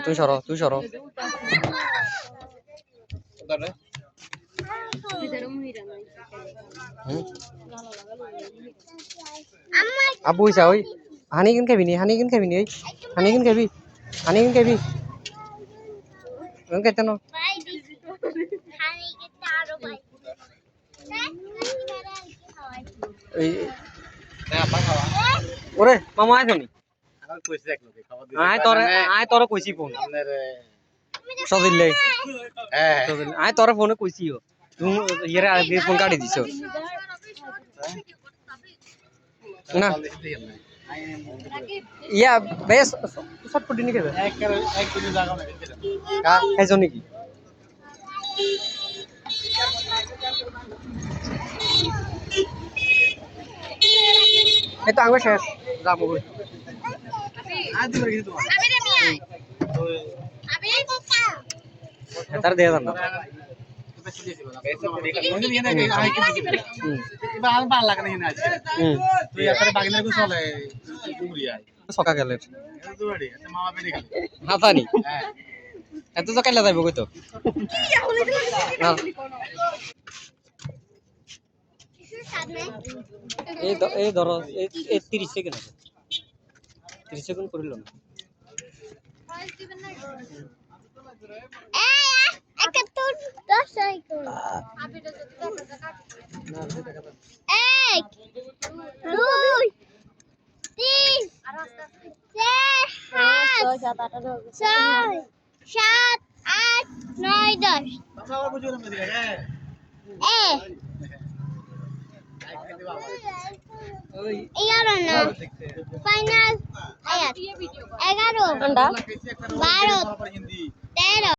তুই সরো আবু ইসা ওই হানি কিন খাবি নি ওই হানি কিন খাবি কেন ওরে মামা আয় নি আয় তোর কইছি ফোন সদিল্লে আয় তোর ফোনে কইছি তুমি ইয়ারে আগে ফোন কাটি দিছ না ইয়া বেশ সটপট নি কেবে এক দিন জায়গা না কা খাইছো নাকি এটা আঙ্গ শেষ যাবো তার দেয়া জানা সকা গেলে হাসানি এত তো কাইলা যাইব কই তো এই ধরো এই 30 সেকেন্ড আছে 30 সেকেন্ড করিল না এক দুই তিন চার সাত আট নয় 10 11 না ফাইনাল আয়াত 11 12 13